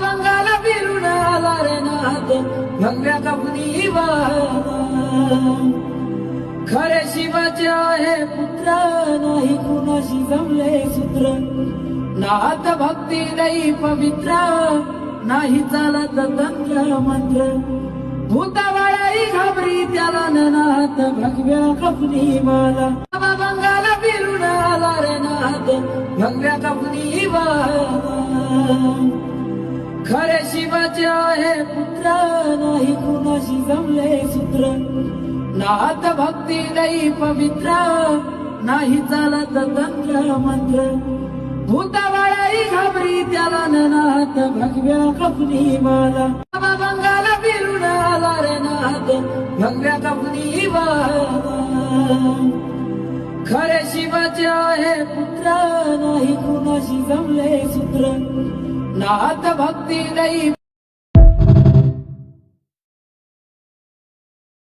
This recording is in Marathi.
बंगाला फिरून आला रे नाथ भगव्या कपनी खरे शिवाचे आहे पुत्र नाही कुणाशी जमले सूत्र नाथ भक्ती नाही पवित्र नाही चालत तंत्र मंत्र भूतावाळाही घाबरी त्याला नाथ भगव्या कपनी माला बंगाला फिरून आला रे नाथ भगव्या कपनी खरे शिवाचे आहे पुत्र नाही कुणाशी जमले सूत्र नाथ भक्ती नाही पवित्र नाही चालत तंत्र मंत्र भूतावाळाही घाबरी त्याला नाथ भगव्या कपनी माला बंगाला फिरून आला रे नाथ भगव्या कपनी खरे शिवाचे आहे पुत्र नाही कुणाशी जमले सूत्र नाथ भक्ती नाही